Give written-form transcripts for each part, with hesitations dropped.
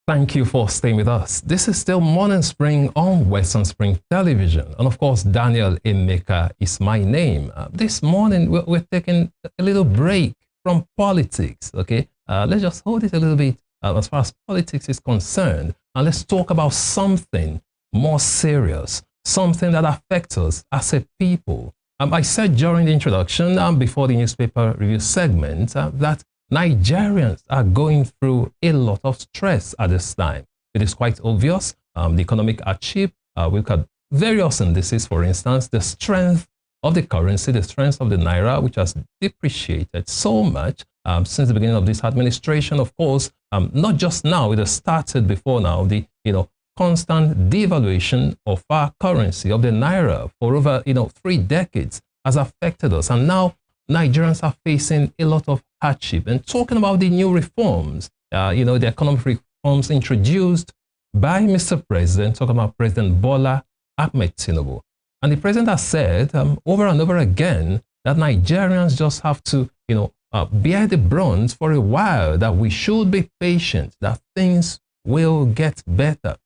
Thank you for staying with us. This is still Morning Spring on Western Spring Television. And of course, Daniel Emeka is my name. This morning, we're taking a little break from politics, okay? Let's just hold it a little bit as far as politics is concerned. And let's talk about something more serious, something that affects us as a people. I said during the introduction and before the newspaper review segment that Nigerians are going through a lot of stress at this time. It is quite obvious. The economic hardship, we look at various indices, for instance, the strength of the currency, the strength of the naira, which has depreciated so much since the beginning of this administration. Of course, not just now, it has started before now, the constant devaluation of our currency, of the naira for over 3 decades has affected us. And now Nigerians are facing a lot of hardship. And talking about the new reforms, the economic reforms introduced by Mr. President, talking about President Bola Ahmed Tinubu. And the president has said over and over again that Nigerians just have to, bear the brunt for a while, that we should be patient, that things will get better.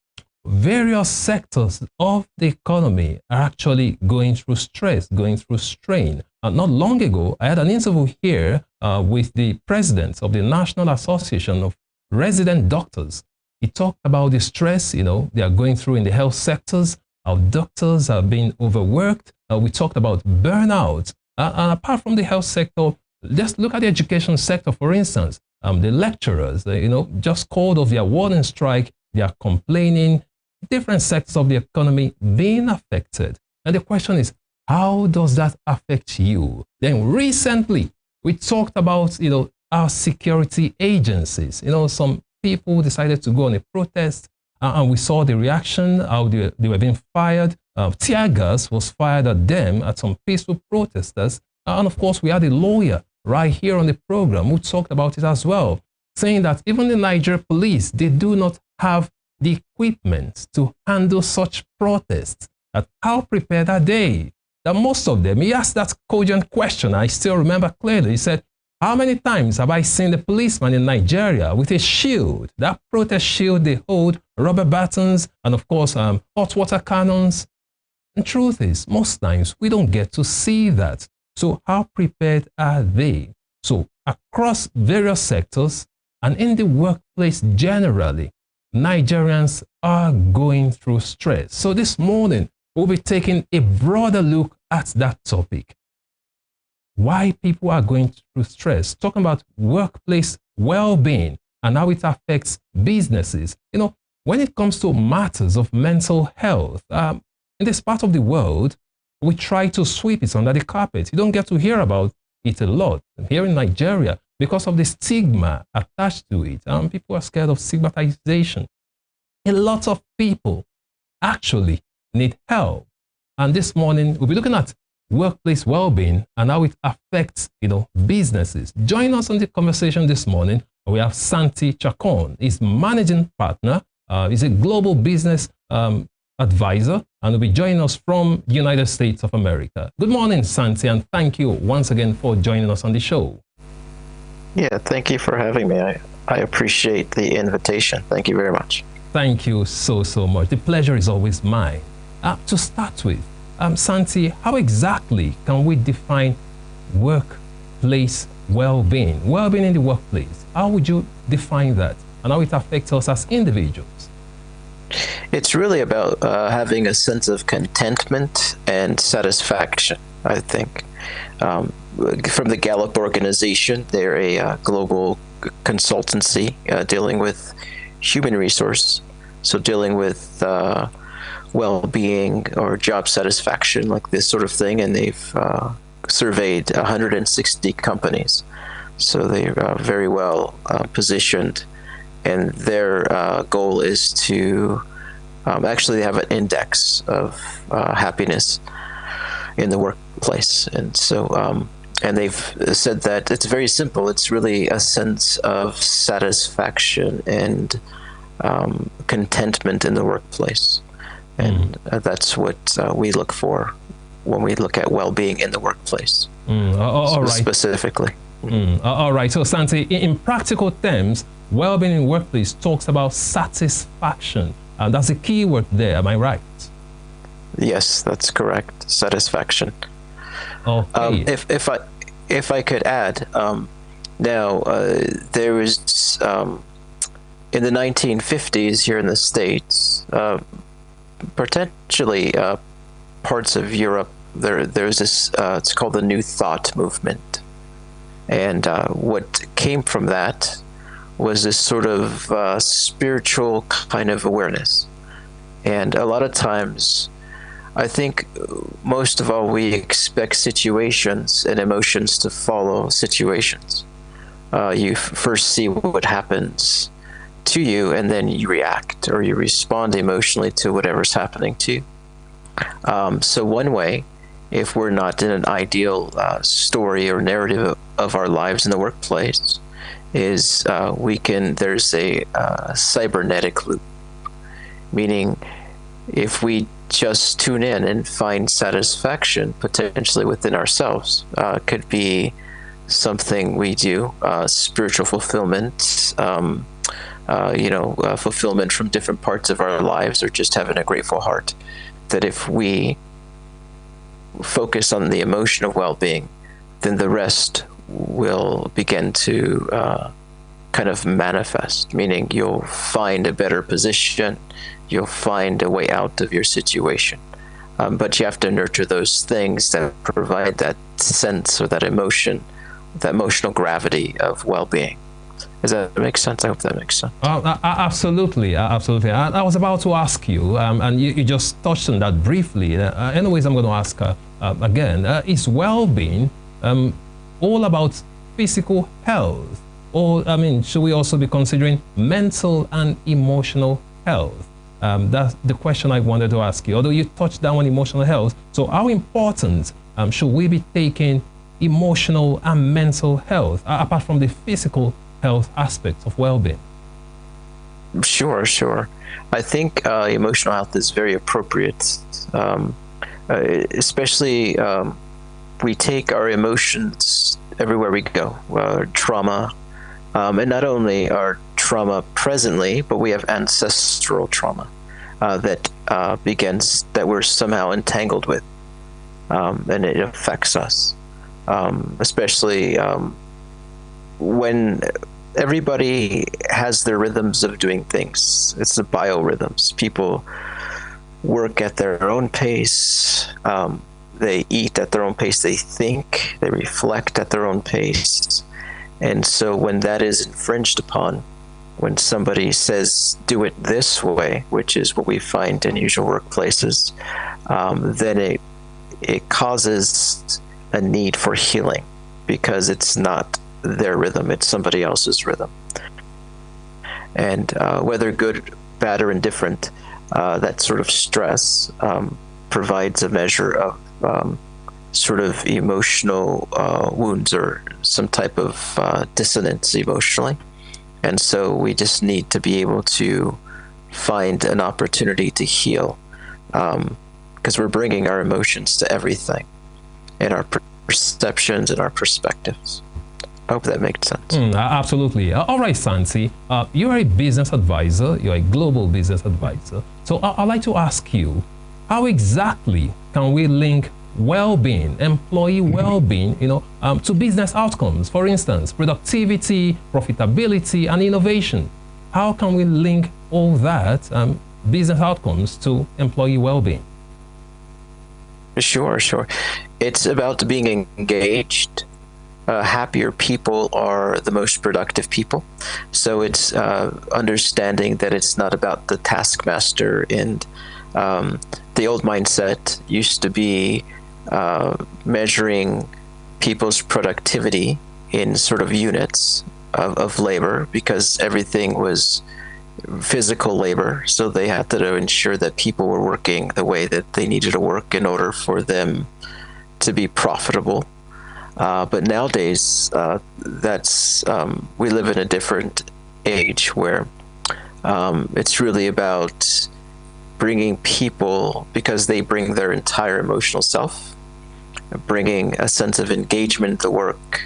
Various sectors of the economy are actually going through stress, going through strain. Not long ago, I had an interview here with the president of the National Association of Resident Doctors. He talked about the stress, they are going through in the health sectors. Our doctors are being overworked. We talked about burnout. And apart from the health sector, just look at the education sector, for instance. The lecturers, just called off their warning strike. They are complaining. Different sectors of the economy being affected. And the question is, how does that affect you? Then recently, we talked about, our security agencies. Some people decided to go on a protest and we saw the reaction, how they were being fired. Tear gas was fired at them, at some peaceful protesters. And of course, we had a lawyer right here on the program who talked about it as well, saying that even the Nigeria police, they do not have the equipment to handle such protests. How prepared are they? That most of them, he asked that cogent question, I still remember clearly. He said, how many times have I seen the policeman in Nigeria with a shield? That protest shield, they hold rubber batons and of course hot water cannons. And truth is, most times we don't get to see that. So how prepared are they? So across various sectors and in the workplace generally, Nigerians are going through stress. So this morning, we'll be taking a broader look at that topic. Why people are going through stress, talking about workplace well-being and how it affects businesses. When it comes to matters of mental health, in this part of the world, we try to sweep it under the carpet. You don't get to hear about it a lot. Here in Nigeria, because of the stigma attached to it, people are scared of stigmatization. A lot of people actually need help. And this morning, we'll be looking at workplace well-being and how it affects, businesses. Join us on the conversation this morning. We have Santi Chacon. He's managing partner. He's a global business advisor, and will be joining us from the United States of America. Good morning, Santi, and thank you once again for joining us on the show. Yeah, thank you for having me. I appreciate the invitation. Thank you very much. Thank you so much. The pleasure is always mine. To start with, Santi, how exactly can we define workplace well-being? Well-being in the workplace. How would you define that and how it affects us as individuals? It's really about having a sense of contentment and satisfaction, I think. From the Gallup organization, they're a global consultancy dealing with human resource, so dealing with well-being or job satisfaction, like this sort of thing, and they've surveyed 160 companies, so they're very well positioned, and their goal is to actually have an index of happiness in the workplace. And so and they've said that it's very simple. It's really a sense of satisfaction and contentment in the workplace. And that's what we look for when we look at well-being in the workplace, all right. Specifically. All right. So, Santi, in practical terms, well-being in workplace talks about satisfaction. And that's a key word there. Am I right? Yes, that's correct. Satisfaction. Okay. If I could add, now there was in the 1950s here in the States, potentially parts of Europe. There's this. It's called the New Thought movement, and what came from that was this sort of spiritual kind of awareness. And a lot of times, I think most of all, we expect situations and emotions to follow situations. You first see what happens to you, and then you react or you respond emotionally to whatever's happening to you. So one way, if we're not in an ideal story or narrative of our lives in the workplace, is there's a cybernetic loop, meaning if we just tune in and find satisfaction potentially within ourselves, could be something we do, spiritual fulfillment, fulfillment from different parts of our lives, or just having a grateful heart. That if we focus on the emotion of well-being, then the rest will begin to kind of manifest, meaning you'll find a better position, you'll find a way out of your situation. But you have to nurture those things that provide that sense or that emotion, that emotional gravity of well-being. Does that make sense? I hope that makes sense. Absolutely, absolutely. I was about to ask you, and you just touched on that briefly. Anyways, I'm going to ask again. Is well-being all about physical health? Or, should we also be considering mental and emotional health? That's the question I wanted to ask you. Although you touched down on emotional health, so how important should we be taking emotional and mental health, apart from the physical health aspects of well-being? Sure. I think emotional health is very appropriate, especially we take our emotions everywhere we go. Trauma, and not only our trauma presently, but we have ancestral trauma that we're somehow entangled with, and it affects us, especially when everybody has their rhythms of doing things. It's the biorhythms. People work at their own pace. They eat at their own pace. They think. They reflect at their own pace. And so when that is infringed upon, when somebody says, do it this way, which is what we find in usual workplaces, then it causes a need for healing, because it's not their rhythm, it's somebody else's rhythm. And whether good, bad, or indifferent, that sort of stress provides a measure of sort of emotional wounds, or some type of dissonance emotionally. And so we just need to be able to find an opportunity to heal, because we're bringing our emotions to everything, and our perceptions and our perspectives. I hope that makes sense. Absolutely. All right, Santi, you're a business advisor. You're a global business advisor. So I'd like to ask you, how exactly can we link well-being, employee well-being, to business outcomes? For instance, productivity, profitability, and innovation. How can we link all that business outcomes to employee well-being? Sure. It's about being engaged. Happier people are the most productive people. So it's understanding that it's not about the taskmaster. And the old mindset used to be measuring people's productivity in sort of units of labor, because everything was physical labor. So they had to ensure that people were working the way that they needed to work in order for them to be profitable. But nowadays, we live in a different age where it's really about bringing people, because they bring their entire emotional self, bringing a sense of engagement at the work,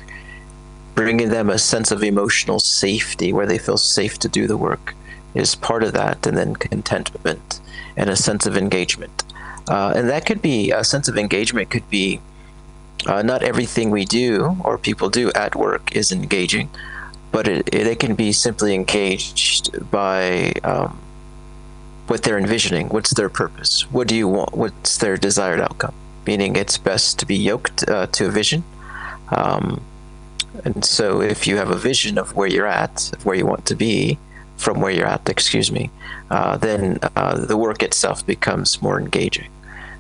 bringing them a sense of emotional safety where they feel safe to do the work is part of that, and then contentment and a sense of engagement. And that could be a sense of engagement, could be not everything we do or people do at work is engaging, but they can be simply engaged by what they're envisioning. What's their purpose? What do you want? What's their desired outcome? Meaning it's best to be yoked to a vision. And so if you have a vision of where you're at, of where you want to be, from where you're at, then the work itself becomes more engaging.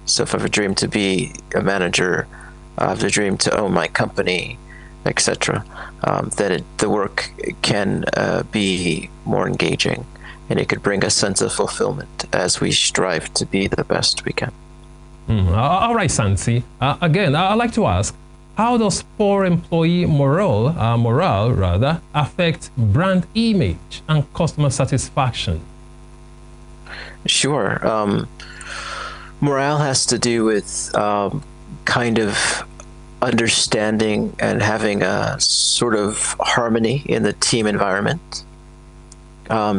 So if I have a dream to be a manager, I have a dream to own my company, etc., then the work can be more engaging, and it could bring a sense of fulfillment as we strive to be the best we can. All right, Santi. Again, I'd like to ask, how does poor employee morale affect brand image and customer satisfaction? Sure. Morale has to do with kind of understanding and having a sort of harmony in the team environment.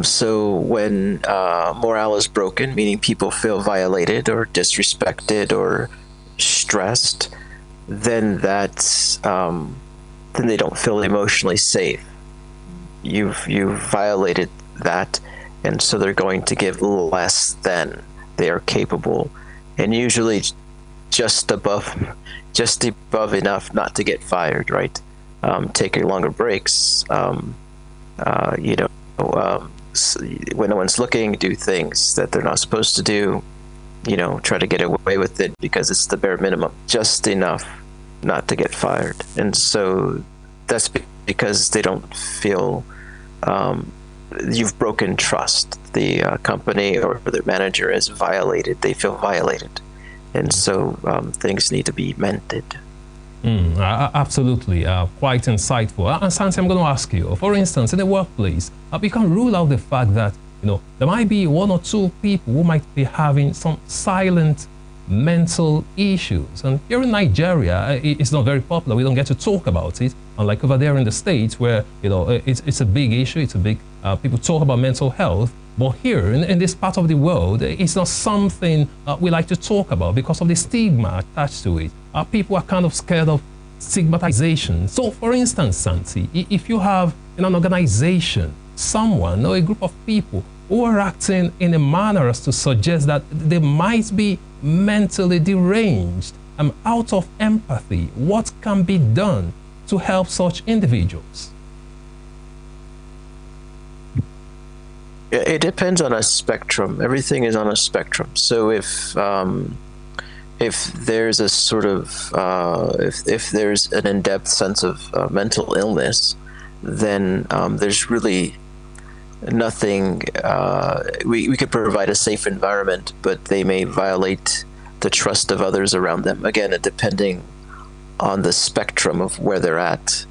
So when morale is broken, meaning people feel violated or disrespected or stressed, then that's then they don't feel emotionally safe. You've violated that, and so they're going to give less than they are capable, and usually just above enough not to get fired, right? Taking longer breaks, when no one's looking, do things that they're not supposed to do, try to get away with it because it's the bare minimum, just enough not to get fired. And so that's because they don't feel you've broken trust. The company or their manager is violated. They feel violated. And so things need to be mended. Absolutely, quite insightful. And Santi, I'm going to ask you, for instance, in the workplace, we can rule out the fact that there might be one or two people who might be having some silent mental issues. And here in Nigeria, it's not very popular. We don't get to talk about it, unlike over there in the States where it's a big issue. It's a big people talk about mental health. But here in this part of the world, it's not something we like to talk about because of the stigma attached to it. People are kind of scared of stigmatization. So, for instance, Santi, if you have in an organization someone or a group of people who are acting in a manner as to suggest that they might be mentally deranged, out of empathy, what can be done to help such individuals? It depends on a spectrum. Everything is on a spectrum. So if there's a sort of if there's an in-depth sense of mental illness, then there's really nothing. We could provide a safe environment, but they may violate the trust of others around them. Again, depending on the spectrum of where they're at.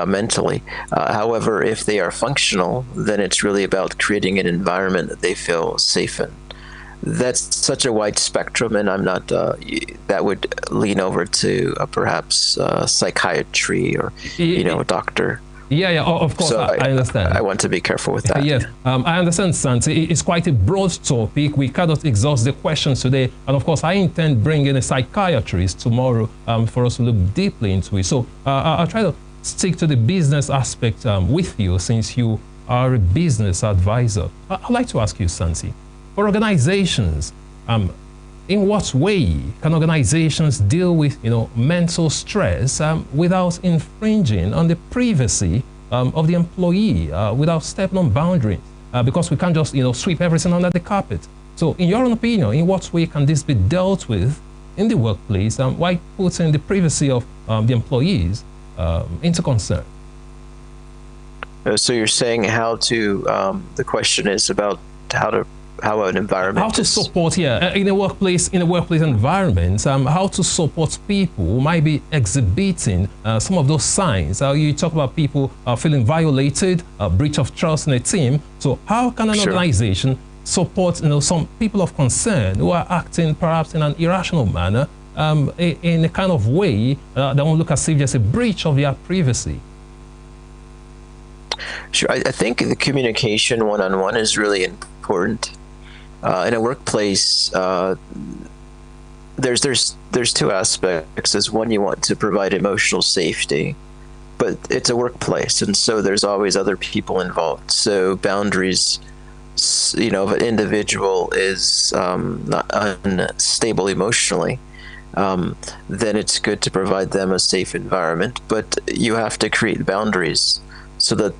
Mentally. However, if they are functional, then it's really about creating an environment that they feel safe in. That's such a wide spectrum, and I'm not, that would lean over to perhaps psychiatry or, a doctor. Yeah, of course, so I understand. I want to be careful with that. Yes, I understand, Santi. It's quite a broad topic. We cannot exhaust the questions today. And of course, I intend bringing a psychiatrist tomorrow for us to look deeply into it. So I'll try to stick to the business aspect with you, since you are a business advisor. I'd like to ask you, Santi, for organizations, in what way can organizations deal with mental stress without infringing on the privacy of the employee, without stepping on boundaries? Because we can't just sweep everything under the carpet. So in your own opinion, in what way can this be dealt with in the workplace while putting the privacy of the employees into concern? So you're saying how to, the question is about how an environment... How to support, in a workplace environment, how to support people who might be exhibiting some of those signs. You talk about people feeling violated, a breach of trust in a team. So how can an organization support some people of concern who are acting perhaps in an irrational manner in a kind of way that won't look as if there's a breach of their privacy? Sure, I think the communication one-on-one is really important. In a workplace, there's two aspects. There's one, you want to provide emotional safety, but it's a workplace, and so there's always other people involved. So boundaries, if an individual is not unstable emotionally, then it's good to provide them a safe environment. But you have to create boundaries so that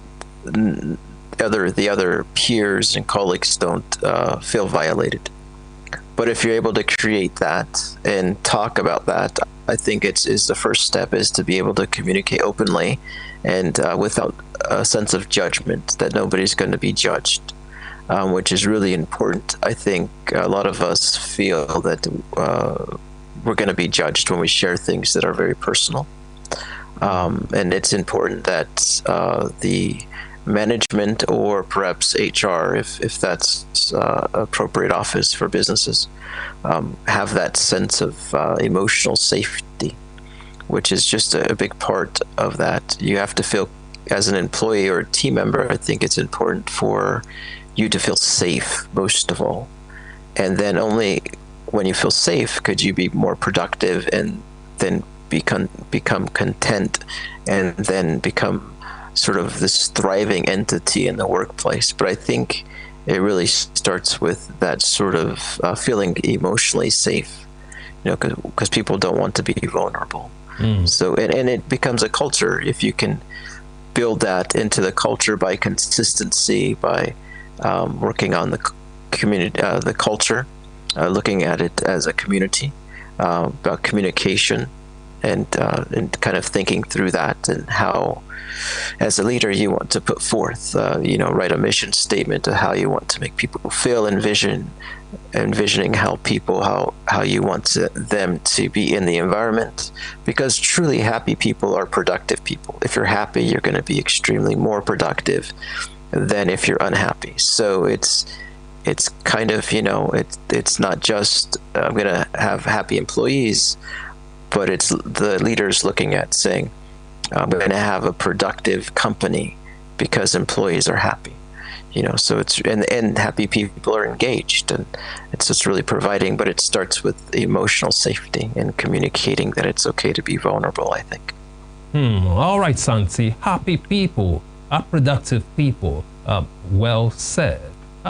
the other peers and colleagues don't feel violated. But if you're able to create that and talk about that, I think is the first step, is to be able to communicate openly and without a sense of judgment, that nobody's going to be judged, which is really important. I think a lot of us feel that we're going to be judged when we share things that are very personal. And it's important that the management, or perhaps HR, if that's appropriate office for businesses, have that sense of emotional safety, which is just a big part of that. You have to feel, as an employee or a team member, I think it's important for you to feel safe, most of all. And then only when you feel safe could you be more productive, and then become content, and then become sort of this thriving entity in the workplace. But I think it really starts with that sort of feeling emotionally safe, because people don't want to be vulnerable. So, and it becomes a culture if you can build that into the culture by consistency, by working on the community, the culture, looking at it as a community, about communication, and kind of thinking through that, and how, as a leader, you want to put forth, write a mission statement of how you want to make people feel, envisioning how you want them to be in the environment, because truly happy people are productive people. If you're happy, you're going to be extremely more productive than if you're unhappy. So it's kind of, it's not just I'm going to have happy employees, but it's the leaders looking at saying, I'm going to have a productive company because employees are happy. So it's, and happy people are engaged, and it's just really providing, but it starts with emotional safety and communicating that it's okay to be vulnerable, I think. All right, Santi. Happy people are productive people. Well said.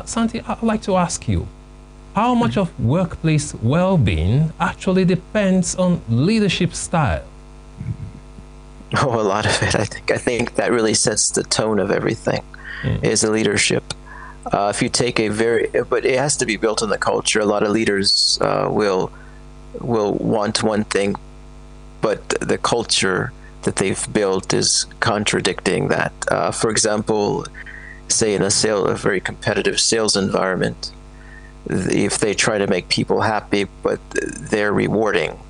Santi, I'd like to ask you, how much of workplace well-being actually depends on leadership style? Oh, a lot of it. I think that really sets the tone of everything, is the leadership. If you take but it has to be built in the culture. A lot of leaders will want one thing, but the culture that they've built is contradicting that. For example, say in a very competitive sales environment, if they try to make people happy, but they're rewarding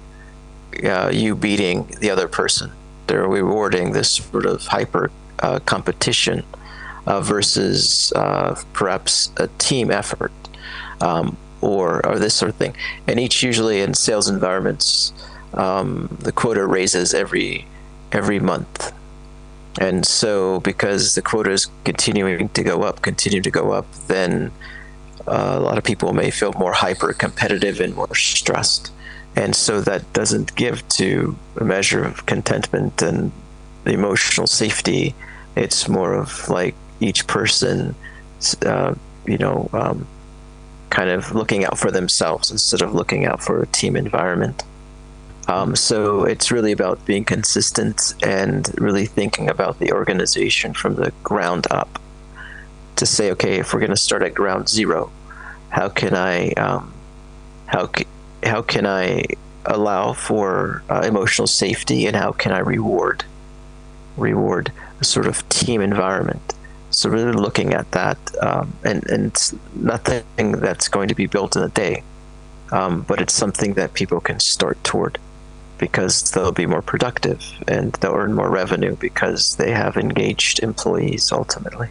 you beating the other person, they're rewarding this sort of hyper competition versus perhaps a team effort, or this sort of thing. And usually in sales environments, the quota raises every month. And so because the quota is continue to go up, then a lot of people may feel more hyper competitive and more stressed. And so that doesn't give to a measure of contentment and emotional safety. It's more of like each person, kind of looking out for themselves instead of looking out for a team environment. So it's really about being consistent and really thinking about the organization from the ground up, to say, okay, if we're going to start at ground zero, how can I allow for emotional safety, and how can I reward a sort of team environment? So really looking at that, and it's nothing that's going to be built in a day, but it's something that people can start toward, because they'll be more productive and they'll earn more revenue because they have engaged employees ultimately.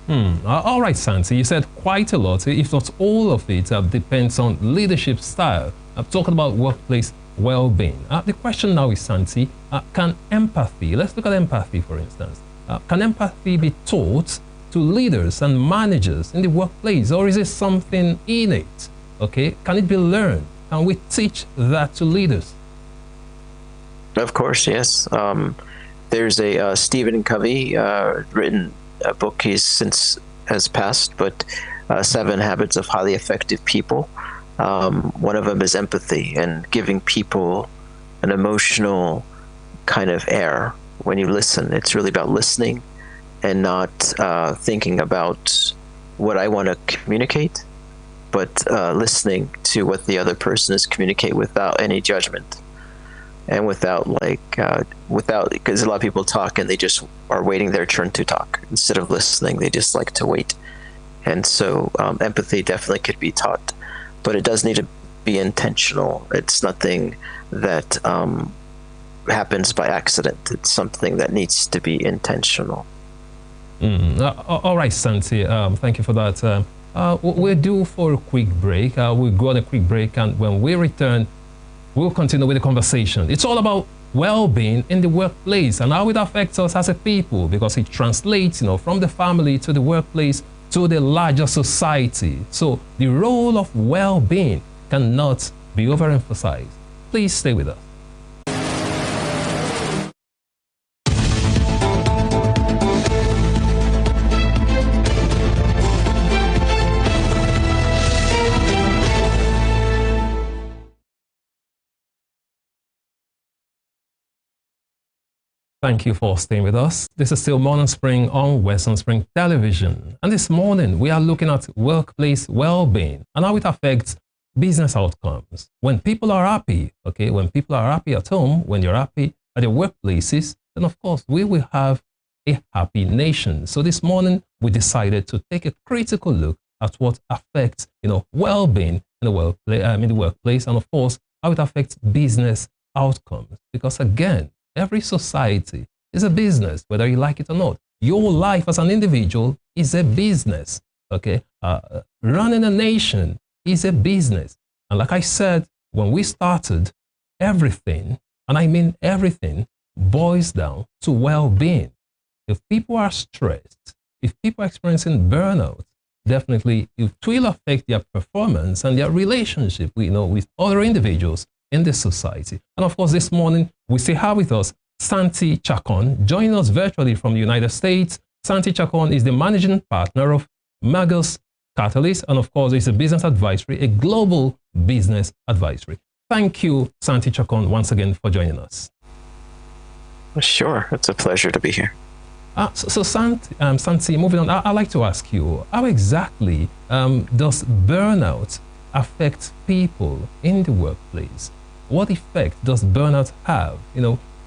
All right, Santi, you said quite a lot, if not all of it, depends on leadership style. I'm talking about workplace well-being. The question now is, Santi, can empathy, let's look at empathy for instance, can empathy be taught to leaders and managers in the workplace, or is it something innate? Okay, can it be learned? Can we teach that to leaders? Of course, yes. There's a Stephen Covey written a book. He's since has passed, but 7 Habits of Highly Effective People. One of them is empathy and giving people an emotional kind of air when you listen. It's really about listening and not thinking about what I want to communicate, but listening to what the other person is communicating without any judgment. And without because a lot of people talk and they just are waiting their turn to talk instead of listening. They just like to wait. And so empathy definitely could be taught, but it does need to be intentional. It's nothing that happens by accident. It's something that needs to be intentional. All right, Santi, thank you for that. We're due for a quick break. We'll go on a quick break, and when we return, we'll continue with the conversation. It's all about well-being in the workplace and how it affects us as a people, because it translates, from the family to the workplace to the larger society. So the role of well-being cannot be overemphasized. Please stay with us. Thank you for staying with us. This is still Morning Spring on Western Spring Television. And this morning, we are looking at workplace well-being and how it affects business outcomes. When people are happy, when people are happy at home, when you're happy at your workplaces, then of course, we will have a happy nation. So this morning, we decided to take a critical look at what affects, well-being in the workplace, and of course, how it affects business outcomes. Because again, every society is a business, whether you like it or not. Your life as an individual is a business, running a nation is a business. And like I said, when we started, everything, and I mean everything, boils down to well-being. If people are stressed, if people are experiencing burnout, definitely it will affect their performance and their relationship with other individuals in this society. And of course, this morning, we still have with us Santi Chacon, joining us virtually from the United States. Santi Chacon is the managing partner of Magus Catalyst, and of course, is a business advisory, a global business advisory. Thank you, Santi Chacon, once again for joining us. Sure, it's a pleasure to be here. So Santi, moving on, I'd like to ask you, how exactly does burnout affect people in the workplace? What effect does burnout have,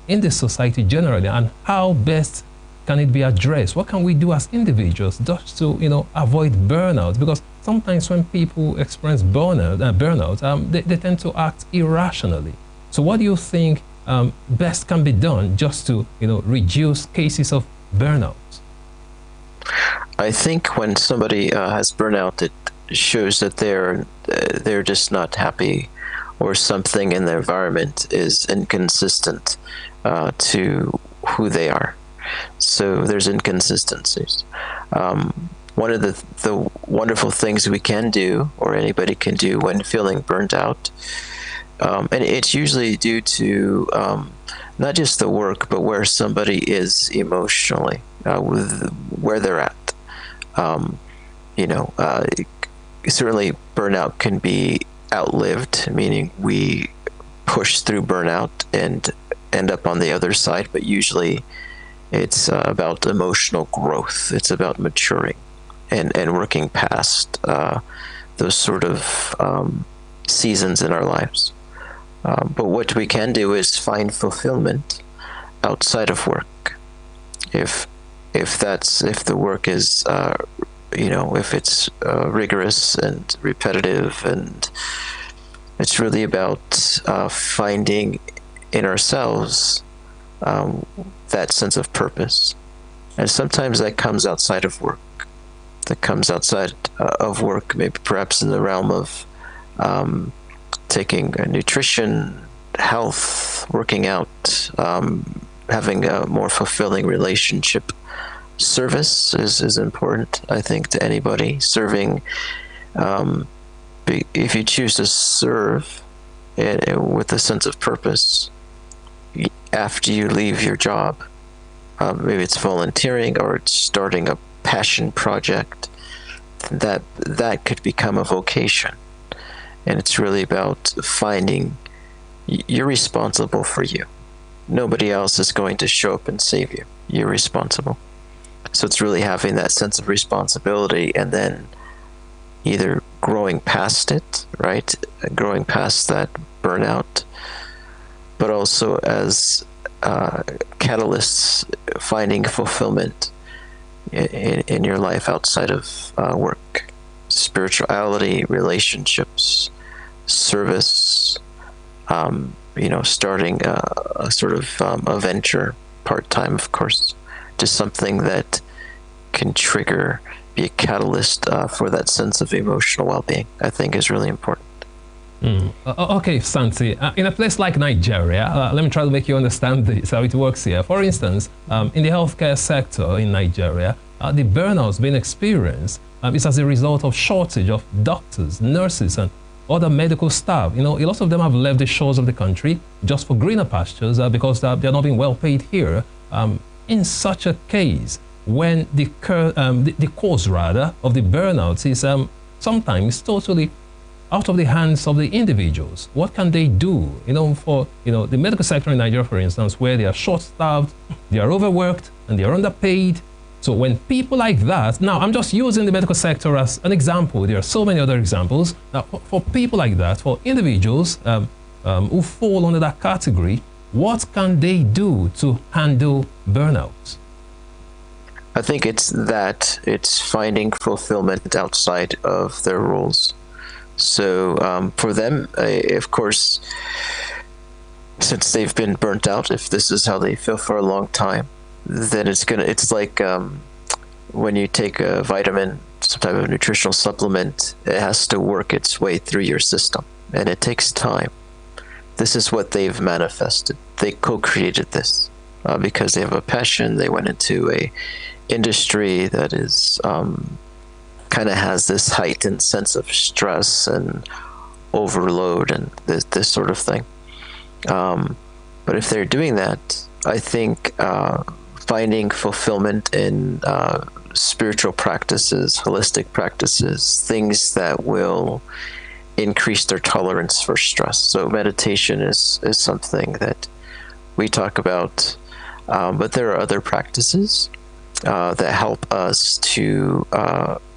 in the society generally, and how best can it be addressed? What can we do as individuals just to, avoid burnout? Because sometimes when people experience burnout, they tend to act irrationally. So what do you think best can be done just to, reduce cases of burnout? I think when somebody has burnout, it shows that they're just not happy, or something in the environment is inconsistent to who they are. So there's inconsistencies. One of the wonderful things we can do, or anybody can do when feeling burnt out, and it's usually due to not just the work, but where somebody is emotionally, with where they're at. Certainly burnout can be outlived, meaning we push through burnout and end up on the other side, but usually it's about emotional growth. It's about maturing and working past those sort of seasons in our lives. But what we can do is find fulfillment outside of work. If the work is if it's rigorous and repetitive, and it's really about finding in ourselves that sense of purpose. And sometimes that comes outside of work. that comes outside of work, maybe perhaps in the realm of taking nutrition, health, working out, having a more fulfilling relationship. Service is important, I think, to anybody. Serving, if you choose to serve with a sense of purpose after you leave your job, maybe it's volunteering or it's starting a passion project, that could become a vocation. And it's really about finding you're responsible for you. Nobody else is going to show up and save you. You're responsible. So it's really having that sense of responsibility and then either growing past it, right? Growing past that burnout, but also as catalysts, finding fulfillment in your life outside of work, spirituality, relationships, service, starting a sort of a venture, part-time, of course, just something that can trigger, be a catalyst for that sense of emotional well-being, I think is really important. Okay, Santi, in a place like Nigeria, let me try to make you understand this, how it works here. For instance, in the healthcare sector in Nigeria, the burnouts being experienced is as a result of shortage of doctors, nurses, and other medical staff. A lot of them have left the shores of the country just for greener pastures because they're not being well paid here. In such a case, when the cause rather of the burnouts is sometimes totally out of the hands of the individuals, what can they do? For the medical sector in Nigeria, for instance, where they are short-staffed, they are overworked, and they are underpaid. So when people like that, now I'm just using the medical sector as an example. There are so many other examples. Now, for people like that, for individuals who fall under that category, what can they do to handle burnout? I think it's finding fulfillment outside of their roles. So for them, of course, since they've been burnt out, if this is how they feel for a long time, then it's like when you take a vitamin, some type of nutritional supplement, it has to work its way through your system, and it takes time. This is what they've manifested. They co-created this because they have a passion. They went into a industry that is kind of has this heightened sense of stress and overload and this sort of thing. But if they're doing that, I think finding fulfillment in spiritual practices, holistic practices, things that will increase their tolerance for stress. So meditation is something that we talk about, but there are other practices that help us to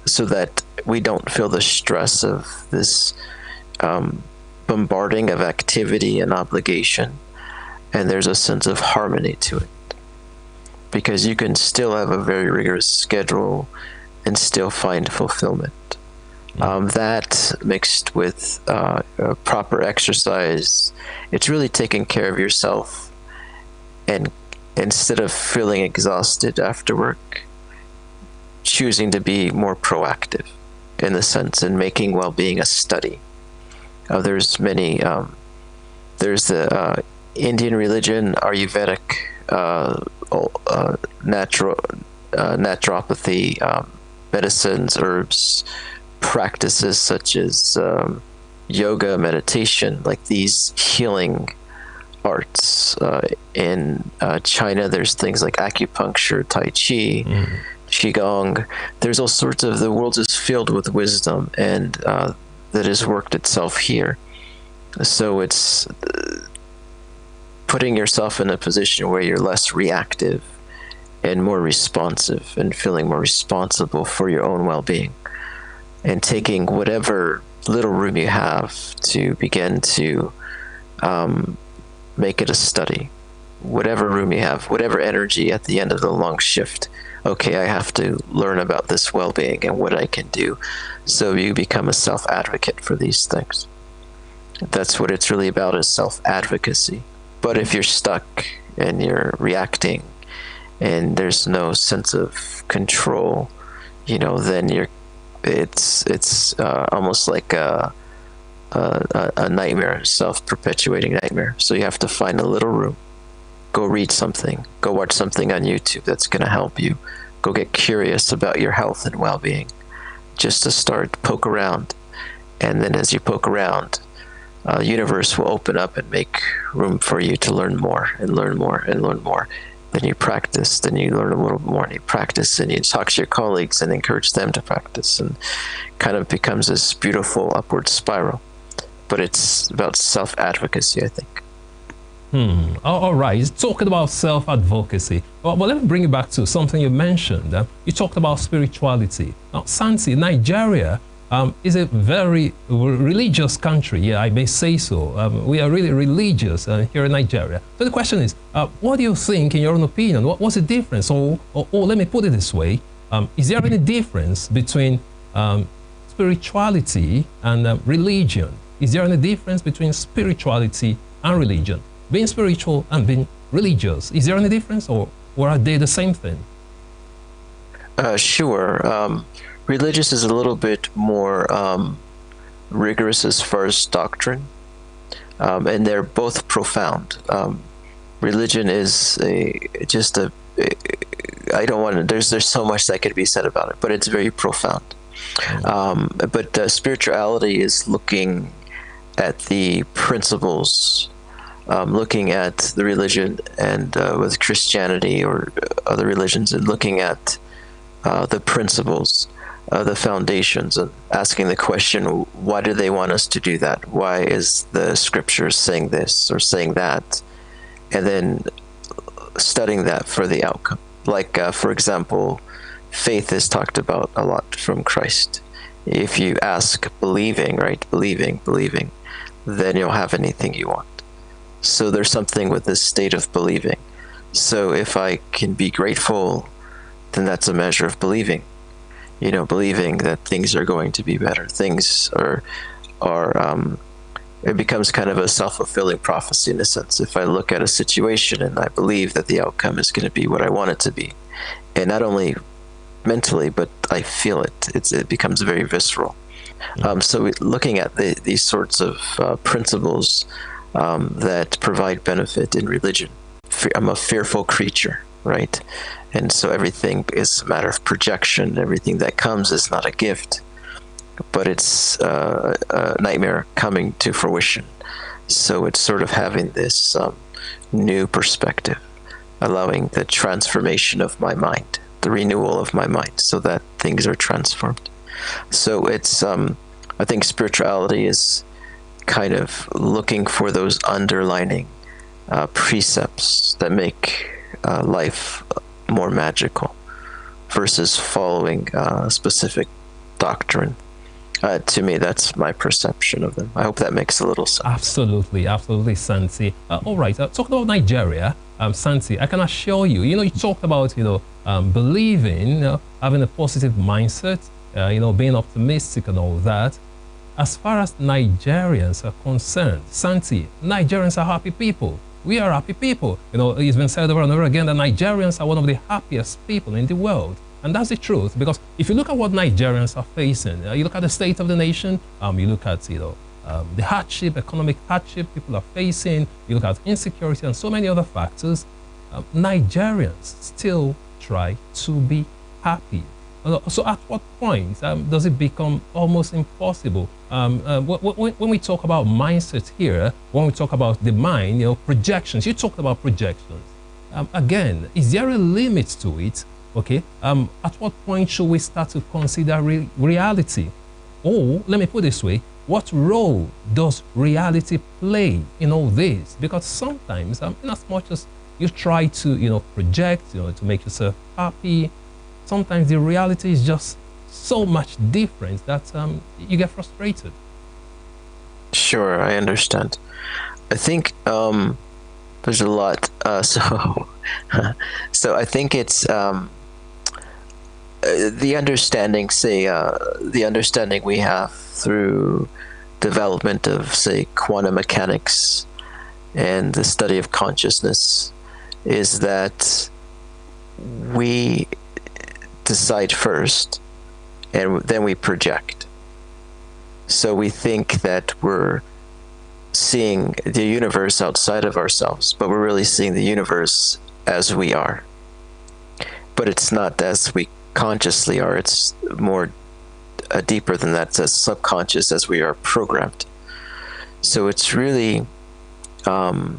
so that we don't feel the stress of this bombarding of activity and obligation, and there's a sense of harmony to it, because you can still have a very rigorous schedule and still find fulfillment. That mixed with proper exercise, it's really taking care of yourself, and instead of feeling exhausted after work, choosing to be more proactive in the sense and making well-being a study. There's many, there's the Indian religion, Ayurvedic, naturopathy, medicines, herbs, practices such as yoga, meditation, like these healing arts. In China, there's things like acupuncture, tai chi, qigong. There's all sorts of, the world is filled with wisdom, and that has worked itself here. So it's putting yourself in a position where you're less reactive and more responsive, and feeling more responsible for your own well-being, and taking whatever little room you have to begin to make it a study. Whatever room you have, whatever energy at the end of the long shift, okay, I have to learn about this well-being and what I can do. So you become a self-advocate for these things. That's what it's really about, is self-advocacy. But if you're stuck and you're reacting and there's no sense of control, then it's almost like a nightmare, self-perpetuating nightmare. So you have to find a little room, go read something, go watch something on YouTube that's going to help you, go get curious about your health and well-being, just to start, poke around. And then as you poke around, universe will open up and make room for you to learn more and learn more and learn more. Then you practice, then you learn a little more, and you practice, and you talk to your colleagues and encourage them to practice, and kind of becomes this beautiful upward spiral. But it's about self-advocacy, I think. All right. Talking about self-advocacy. Well, let me bring you back to something you mentioned. You talked about spirituality. Now, Santi, Nigeria is a very religious country. Yeah, I may say so. We are really religious here in Nigeria. So the question is, what do you think, in your own opinion, what's the difference? Or let me put it this way. Is there any difference between spirituality and religion? Is there any difference between spirituality and religion? Being spiritual and being religious, is there any difference, or are they the same thing? Sure. Religious is a little bit more rigorous as far as doctrine, and they're both profound. Religion is I don't want to. There's so much that could be said about it, but it's very profound. But spirituality is looking at the principles, looking at the religion, and with Christianity or other religions, and looking at the principles, the foundations, and asking the question, why do they want us to do that? Why is the scripture saying this or saying that? And then studying that for the outcome. Like, for example, faith is talked about a lot from Christ. If you ask believing, right? Believing, then you'll have anything you want. So there's something with this state of believing. So if I can be grateful, then that's a measure of believing. Believing that things are going to be better. Things are it becomes kind of a self-fulfilling prophecy in a sense. If I look at a situation and I believe that the outcome is going to be what I want it to be, and not only mentally, but I feel it, it becomes very visceral. So looking at these sorts of principles that provide benefit in religion. I'm a fearful creature, right? And so everything is a matter of projection. Everything that comes is not a gift, but it's a nightmare coming to fruition. So it's sort of having this new perspective, allowing the transformation of my mind, the renewal of my mind, so that things are transformed. So it's, I think spirituality is kind of looking for those underlining precepts that make life more magical versus following a specific doctrine. To me, that's my perception of them. I hope that makes a little sense. Absolutely, Santi. All right, talking about Nigeria, Santi, I can assure you, you talked about, believing, having a positive mindset, being optimistic and all that. As far as Nigerians are concerned, Santi, Nigerians are happy people. We are happy people. It's been said over and over again that Nigerians are one of the happiest people in the world. And that's the truth, because if you look at what Nigerians are facing, you look at the state of the nation, you look at, the hardship, economic hardship people are facing, you look at insecurity and so many other factors, Nigerians still try to be happy. So at what point does it become almost impossible? When we talk about mindset here, when we talk about the mind, projections, you talked about projections. Again, is there a limit to it? Okay, at what point should we start to consider reality? Or, let me put it this way, what role does reality play in all this? Because sometimes, in as much as you try to, project, to make yourself happy, sometimes the reality is just so much different that you get frustrated. Sure, I understand. I think there's a lot. So I think it's the understanding, the understanding we have through development of, quantum mechanics and the study of consciousness is that we decide first and then we project. So we think that we're seeing the universe outside of ourselves, but we're really seeing the universe as we are. But it's not as we consciously are, it's more deeper than that. It's as subconscious as we are programmed. So it's really, I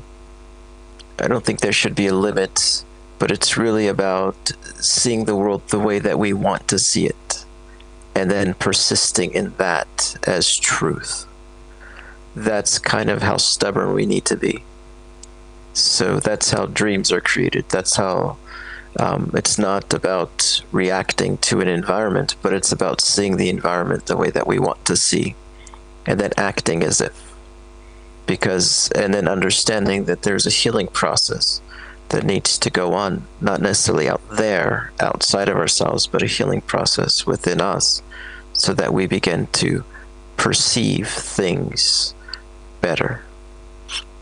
don't think there should be a limit, but it's really about seeing the world the way that we want to see it, and then persisting in that as truth. That's kind of how stubborn we need to be. So that's how dreams are created. That's how it's not about reacting to an environment, but it's about seeing the environment the way that we want to see, and then acting as if. And then understanding that there's a healing process that needs to go on, not necessarily out there, outside of ourselves, but a healing process within us, so that we begin to perceive things better.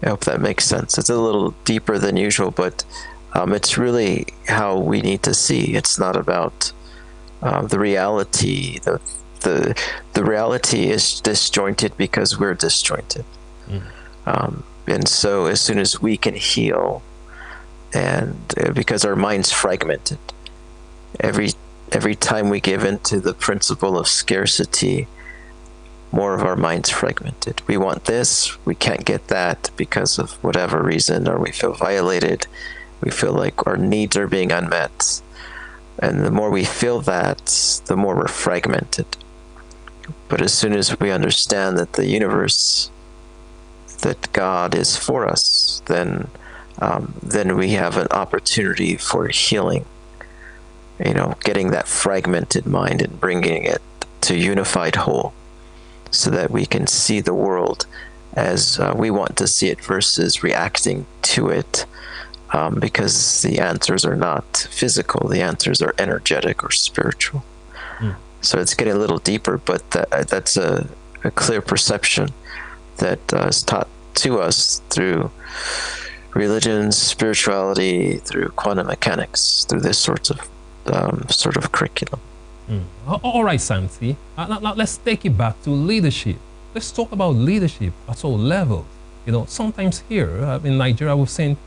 I hope that makes sense. It's a little deeper than usual, but it's really how we need to see. It's not about the reality. The reality is disjointed because we're disjointed. And so as soon as we can heal, and because our mind's fragmented, every time we give into the principle of scarcity, more of our mind's fragmented. We want this, we can't get that because of whatever reason, or we feel violated, we feel like our needs are being unmet. And the more we feel that, the more we're fragmented. But as soon as we understand that the universe, that God is for us, then we have an opportunity for healing. Getting that fragmented mind and bringing it to unified whole, so that we can see the world as we want to see it versus reacting to it, because the answers are not physical, the answers are energetic or spiritual. So it's getting a little deeper, but that's a clear perception that is taught to us through religion, spirituality, through quantum mechanics, through this sort of curriculum. All right, Santi. Now let's take it back to leadership. Let's talk about leadership at all levels. Sometimes here in Nigeria, we've seen,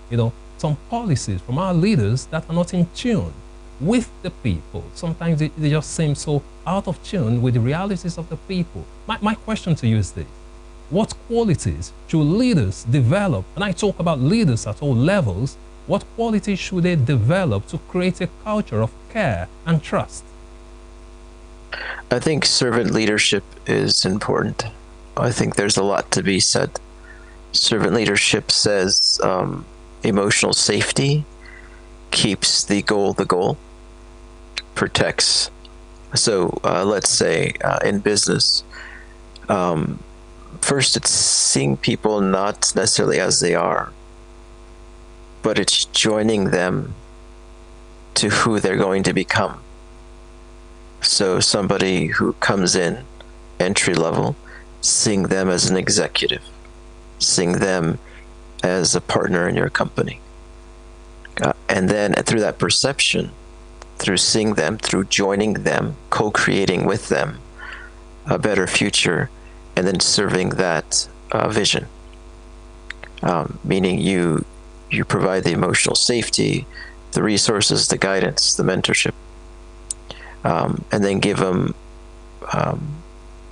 some policies from our leaders that are not in tune with the people. Sometimes they just seem so out of tune with the realities of the people. My question to you is this: what qualities should leaders develop? And I talk about leaders at all levels. What qualities should they develop to create a culture of care and trust? I think servant leadership is important. I think there's a lot to be said. Servant leadership says emotional safety, keeps the goal, protects. So let's say in business, first it's seeing people not necessarily as they are, but it's joining them to who they're going to become. So somebody who comes in entry level, seeing them as an executive, seeing them as a partner in your company. And then through that perception, through seeing them, through joining them, co-creating with them a better future, and then serving that vision. Meaning you provide the emotional safety, the resources, the guidance, the mentorship, and then give them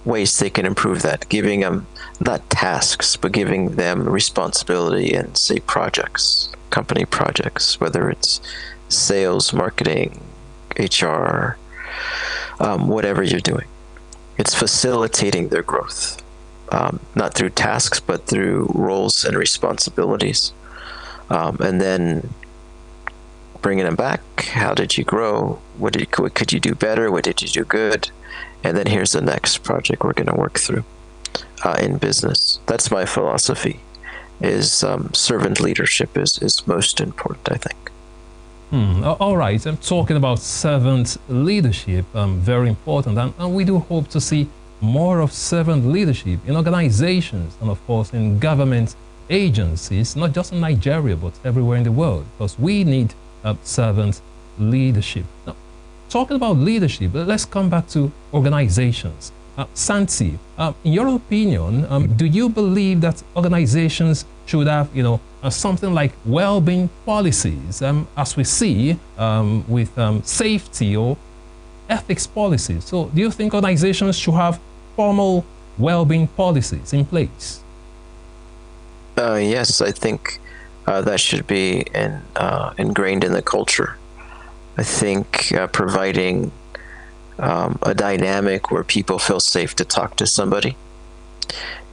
ways they can improve that, giving them not tasks, but giving them responsibility and, say, projects, company projects, whether it's sales, marketing, HR, whatever you're doing. It's facilitating their growth, not through tasks, but through roles and responsibilities. And then bringing them back. How did you grow? What could you do better? What did you do good? And then here's the next project we're going to work through in business. That's my philosophy, is servant leadership is most important, I think. All right, I'm talking about servant leadership, very important. And we do hope to see more of servant leadership in organizations and, of course, in government agencies, not just in Nigeria, but everywhere in the world, because we need servant leadership. Now, talking about leadership, let's come back to organizations. Santi, in your opinion, do you believe that organizations should have, something like well-being policies, as we see with safety or ethics policies? So, do you think organizations should have formal well-being policies in place? Yes, I think that should be ingrained in the culture. I think providing a dynamic where people feel safe to talk to somebody,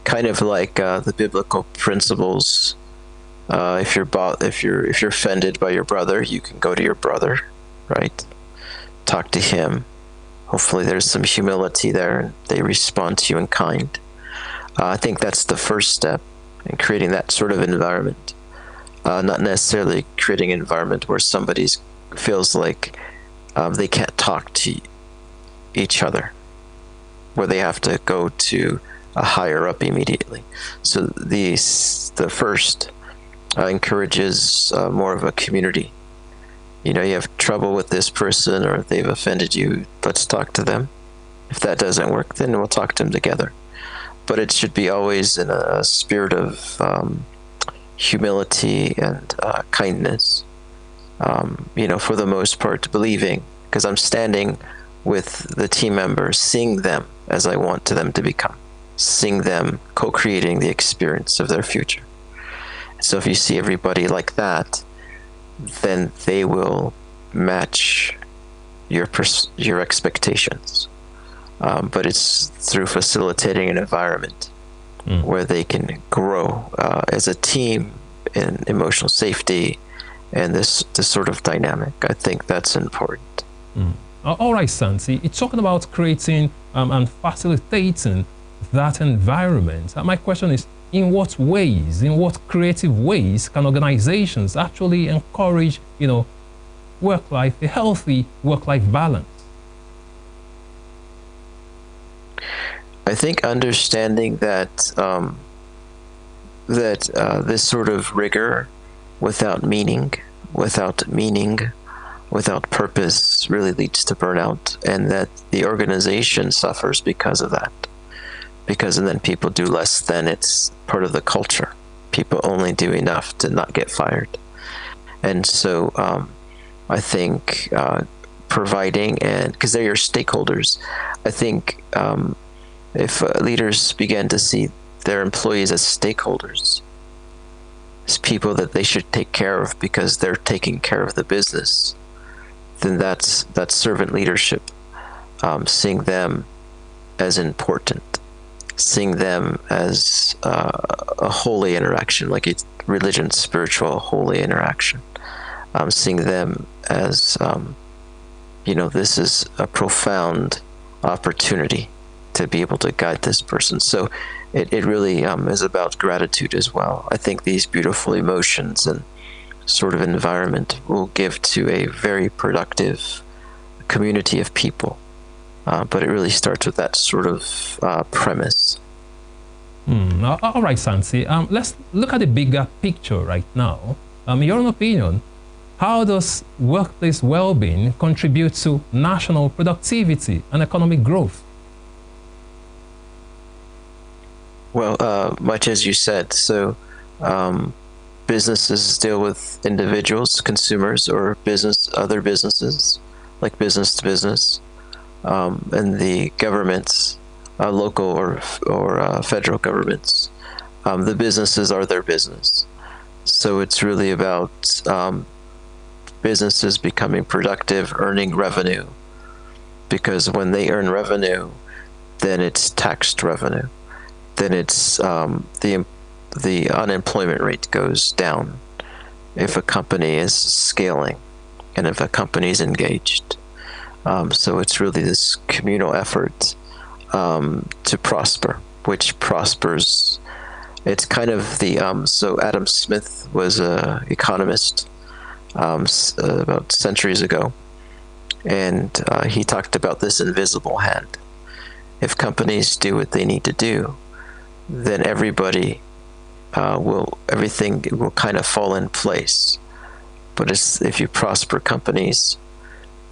kind of like the biblical principles. If you're offended by your brother, you can go to your brother, right? Talk to him. Hopefully, there's some humility there, and they respond to you in kind. I think that's the first step in creating that sort of environment. Not necessarily creating an environment where somebody feels like they can't talk to each other, where they have to go to a higher up immediately. So the first encourages more of a community. You have trouble with this person, or they've offended you, let's talk to them. If that doesn't work, then we'll talk to them together. But it should be always in a spirit of humility and kindness. For the most part, believing, because I'm standing with the team members, seeing them as I want them to become, seeing them co-creating the experience of their future. So if you see everybody like that, then they will match your expectations. But it's through facilitating an environment where they can grow as a team in emotional safety and this sort of dynamic. I think that's important. All right, Santi, it's talking about creating and facilitating that environment. My question is, in what creative ways can organizations actually encourage, a healthy work-life balance? I think understanding that this sort of rigor without meaning, without purpose, really leads to burnout, and that the organization suffers because of that. And then people do less than it's part of the culture. People only do enough to not get fired. And so I think providing, and because they're your stakeholders, I think if leaders begin to see their employees as stakeholders, as people that they should take care of because they're taking care of the business, then that's servant leadership. Seeing them as important, seeing them as a holy interaction, like a religion, spiritual, holy interaction. Seeing them as, this is a profound opportunity to be able to guide this person. So it really is about gratitude as well. I think these beautiful emotions and sort of environment will give to a very productive community of people. But it really starts with that sort of premise. All right, Santi. Let's look at the bigger picture right now. In your own opinion, how does workplace well-being contribute to national productivity and economic growth? Well, much as you said, so businesses deal with individuals, consumers, or other businesses, like business to business. And the governments, local or federal governments, the businesses are their business. So it's really about businesses becoming productive, earning revenue, because when they earn revenue, then it's taxed revenue. Then it's the unemployment rate goes down if a company is scaling and if a company is engaged. So it's really this communal effort to prosper, which prospers. It's kind of so Adam Smith was an economist about centuries ago, and he talked about this invisible hand. If companies do what they need to do, then everything will kind of fall in place. But if you prosper companies,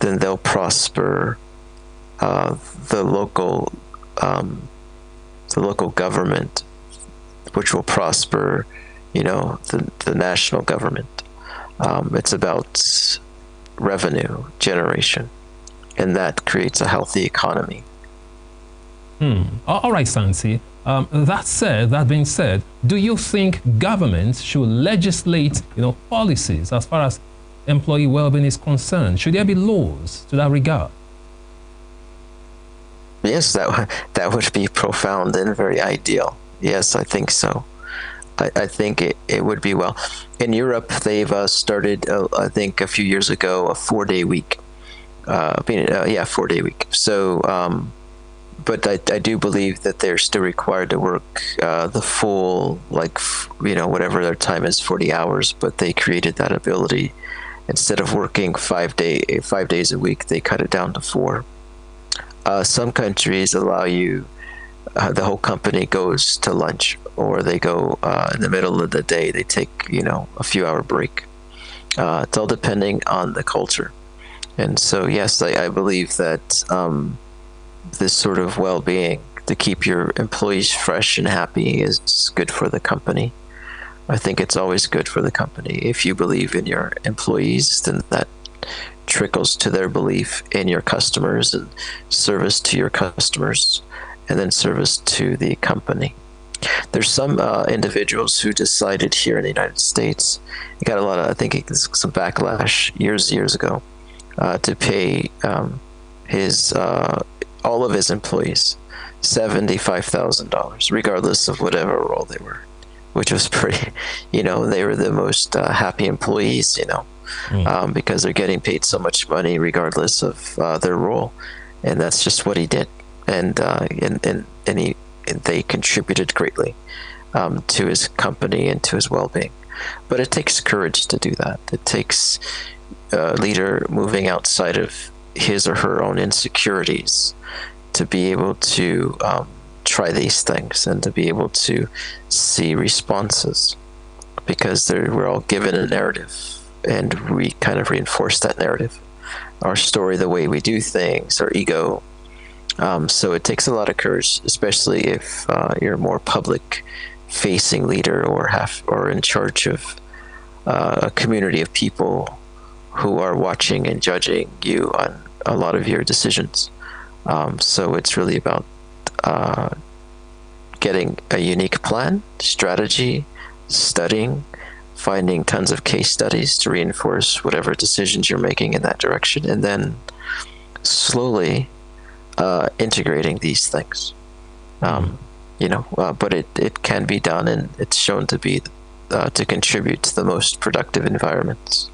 then they'll prosper the local government, which will prosper, the national government. It's about revenue generation, and that creates a healthy economy. All right, Santi. That being said, do you think governments should legislate, policies as far as employee well-being is concerned? Should there be laws to that regard? Yes, that would be profound and very ideal. Yes, I think so. I think it would be well. In Europe, they've started, I think a few years ago, a 4-day week. 4-day week. So, but I do believe that they're still required to work the full, whatever their time is, 40 hours, but they created that ability. Instead of working 5 days a week, they cut it down to 4. Some countries allow you, the whole company goes to lunch, or they go in the middle of the day, they take, a few hour break. It's all depending on the culture. And so, yes, I believe that this sort of well-being, to keep your employees fresh and happy, is good for the company. I think it's always good for the company. If you believe in your employees, then that trickles to their belief in your customers, and service to your customers, and then service to the company. There's some individuals who decided here in the United States, he got a lot of, I think some backlash years ago, to pay all of his employees $75,000, regardless of whatever role they were, which was pretty, they were the most happy employees, because they're getting paid so much money regardless of their role. And that's just what he did. And they contributed greatly to his company and to his well-being. But it takes courage to do that. It takes a leader moving outside of his or her own insecurities to be able to try these things and to be able to see responses, because we're all given a narrative, and we kind of reinforce that narrative, our story, the way we do things, our ego. So it takes a lot of courage, especially if you're a more public-facing leader, or in charge of a community of people who are watching and judging you on a lot of your decisions. So it's really about getting a unique plan, strategy, studying, finding tons of case studies to reinforce whatever decisions you're making in that direction, and then slowly integrating these things. But it can be done, and it's shown to be to contribute to the most productive environments.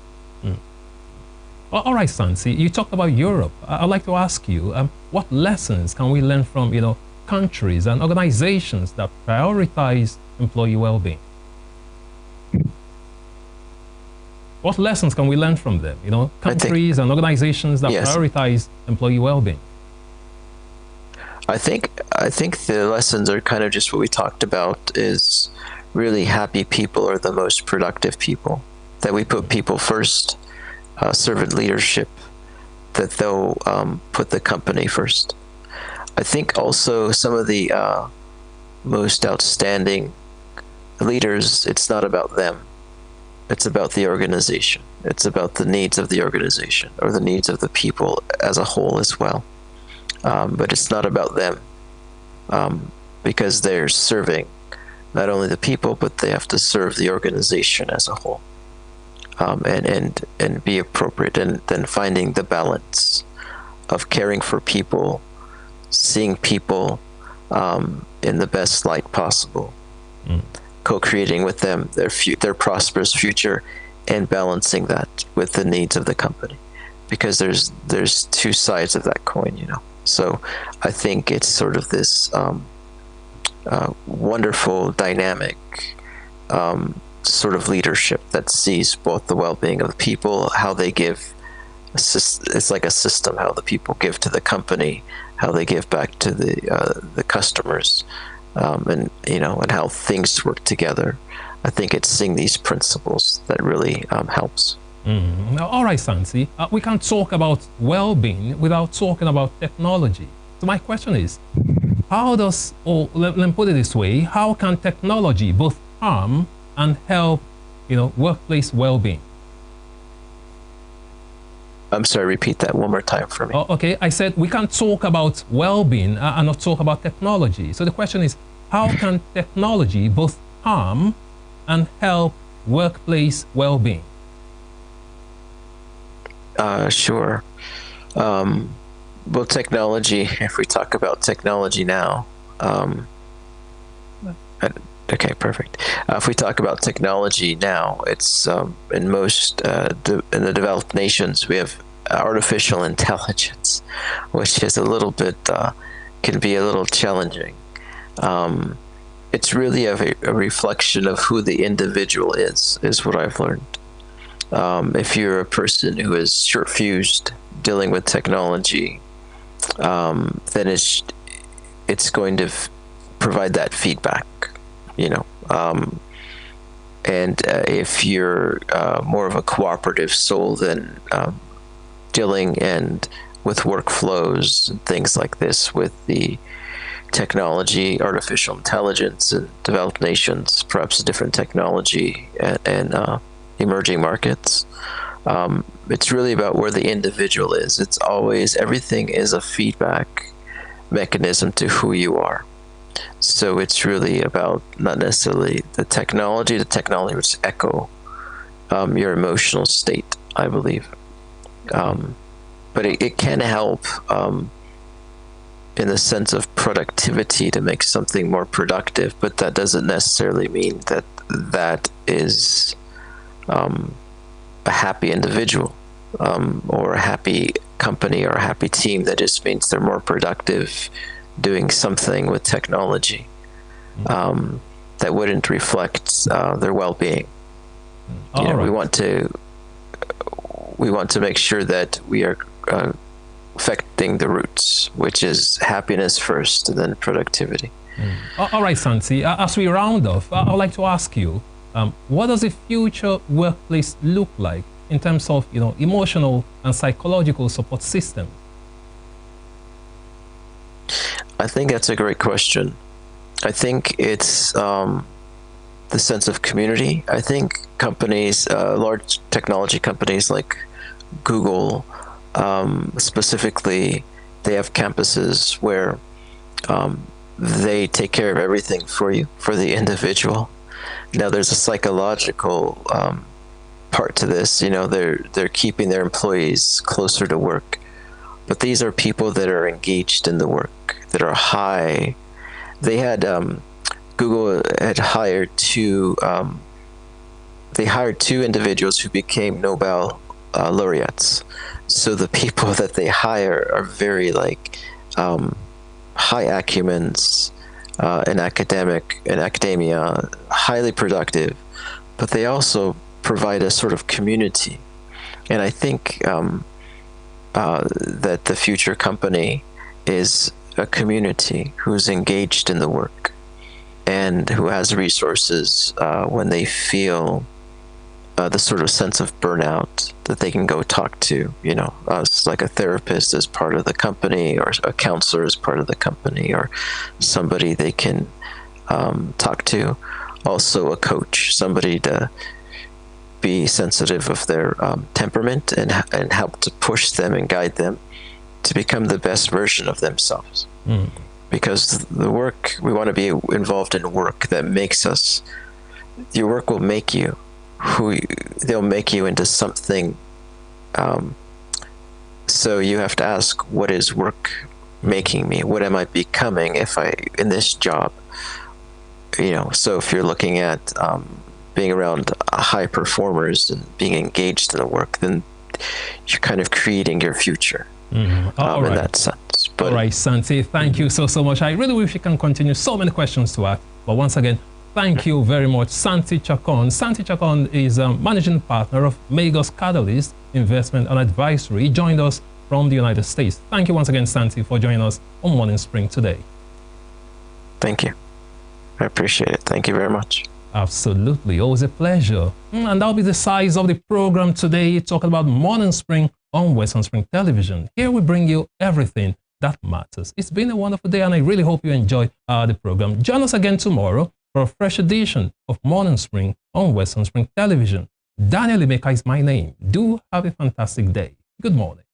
All right, Santi, you talked about Europe. I'd like to ask you, what lessons can we learn from, countries and organizations that prioritize employee well-being? What lessons can we learn from them? Countries and organizations that prioritize employee well-being. I think the lessons are kind of just what we talked about, is really happy people are the most productive people, that we put people first, servant leadership, that they'll put the company first. I think also some of the most outstanding leaders, it's not about them. It's about the organization. It's about the needs of the organization, or the needs of the people as a whole as well. But it's not about them, because they're serving not only the people, but they have to serve the organization as a whole, and be appropriate, and then finding the balance of caring for people, seeing people in the best light possible, co-creating with them their prosperous future, and balancing that with the needs of the company, because there's two sides of that coin, So I think it's sort of this wonderful, dynamic sort of leadership that sees both the well-being of the people, how they give. It's like a system, how the people give to the company, how they give back to the customers, and and how things work together. I think it's seeing these principles that really helps. All right, Santi, we can't talk about well-being without talking about technology. So my question is, how does, or let me put it this way, how can technology both harm and help, workplace well-being? I'm sorry, repeat that one more time for me. Oh, okay, I said we can't talk about well-being and not talk about technology. So the question is, how can technology both harm and help workplace well-being? Sure. Well, technology, if we talk about technology now, okay, perfect. If we talk about technology now, it's in most in the developed nations, we have artificial intelligence, which is a little bit, can be a little challenging. It's really a reflection of who the individual is what I've learned. If you're a person who is short-fused dealing with technology, then it's going to provide that feedback, and if you're more of a cooperative soul, then dealing and with workflows and things like this with the technology, artificial intelligence, and developed nations, perhaps a different technology and emerging markets. It's really about where the individual is. It's always, everything is a feedback mechanism to who you are. So it's really about not necessarily the technology which echo your emotional state, I believe. But it can help in the sense of productivity to make something more productive, but that doesn't necessarily mean that is a happy individual or a happy company or a happy team. That just means they're more productive doing something with technology that wouldn't reflect their well-being. Right. We want to make sure that we are affecting the roots, which is happiness first and then productivity. All right, Santi, as we round off, I'd like to ask you, what does a future workplace look like in terms of emotional and psychological support system? I think that's a great question. I think it's the sense of community. I think companies, large technology companies like Google, specifically, they have campuses where they take care of everything for you, for the individual. Now, there's a psychological part to this. They're keeping their employees closer to work, but these are people that are engaged in the work, that are high. They had Google had hired two. They hired two individuals who became Nobel laureates. So the people that they hire are very high acumens in academia, highly productive, but they also provide a sort of community. And I think that the future company is a community who's engaged in the work and who has resources when they feel the sort of sense of burnout, that they can go talk to, us, like a therapist as part of the company, or a counselor as part of the company, or somebody they can talk to. Also a coach, somebody to be sensitive of their temperament and help to push them and guide them to become the best version of themselves. Because the work, we want to be involved in work that makes us, your work will make you they'll make you into something. So you have to ask, what is work making me? What am I becoming in this job? So if you're looking at being around high performers and being engaged in the work, then you're kind of creating your future in that sense. All right, Santi, thank you so much. I really wish we can continue, so many questions to ask, but once again, thank you very much, Santi Chacon. Santi Chacon is a managing partner of Magus Catalyst Investment and Advisory. He joined us from the United States. Thank you once again, Santi, for joining us on Morning Spring today. Thank you. I appreciate it. Thank you very much. Absolutely. Always a pleasure. And that'll be the size of the program today, talking about Morning Spring on Western Spring Television. Here we bring you everything that matters. It's been a wonderful day, and I really hope you enjoy the program. Join us again tomorrow for a fresh edition of Morning Spring on Western Spring Television. Daniel Emeka is my name. Do have a fantastic day. Good morning.